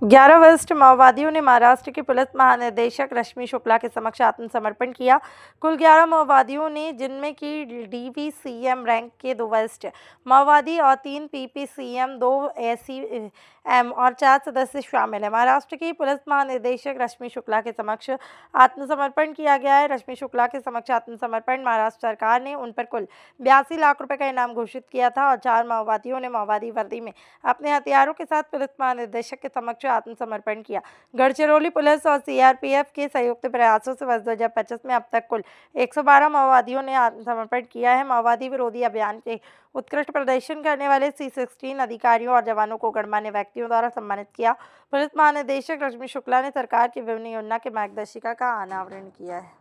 11 वरिष्ठ माओवादियों ने महाराष्ट्र के पुलिस महानिदेशक रश्मि शुक्ला के समक्ष आत्मसमर्पण किया। कुल 11 माओवादियों ने, जिनमें की डीवीसीएम रैंक के 2 वरिष्ठ माओवादी और 3 पीपीसीएम, 2 एसीएम और 4 सदस्य शामिल हैं। महाराष्ट्र की पुलिस महानिदेशक रश्मि शुक्ला के समक्ष आत्मसमर्पण किया गया है। रश्मि शुक्ला के समक्ष आत्मसमर्पण महाराष्ट्र सरकार ने उन पर कुल 82 लाख रुपए का इनाम घोषित किया था और 4 माओवादियों ने माओवादी वर्दी में अपने हथियारों के साथ पुलिस महानिदेशक के समक्ष आत्मसमर्पण किया। गढ़चिरौली पुलिस और सीआरपीएफ के संयुक्त प्रयासों से वर्ष 2025 में अब तक कुल 112 माओवादियों ने आत्मसमर्पण किया है। माओवादी विरोधी अभियान के उत्कृष्ट प्रदर्शन करने वाले C16 अधिकारियों और जवानों को गणमान्य व्यक्तियों द्वारा सम्मानित किया। पुलिस महानिदेशक रश्मि शुक्ला ने सरकार की विभिन्न योजना के मार्गदर्शिका का अनावरण किया है।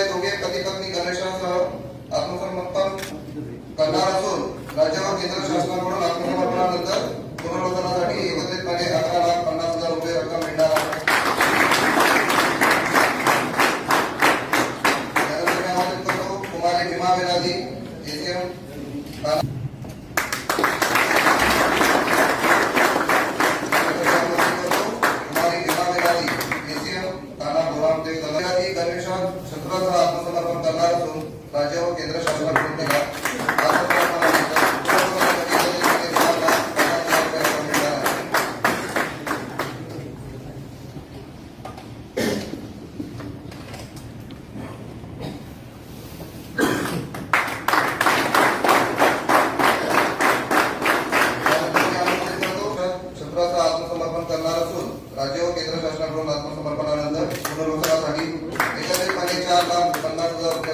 दोघे पती पत्नी गणेशासह आत्मसमर्पण करणार असून राज्य व केंद्र शासनाकडून आत्मसमर्पणानंतर पुनर्वसनासाठी एकत्रितपणे 11,50,000 रुपये रक्कम मिळणार आहे। कुमारी भीमा वेलादी एसीएम आत्मसमर्पण करणार असून राज्य व केंद्र शासनाकडून त्याला आत्मसमर्पण करणार असून राज्य व केंद्र शासनाकडून आत्मसमर्पणानंतर पुनर्वसनासाठी एकत्रितपणे 4,50,000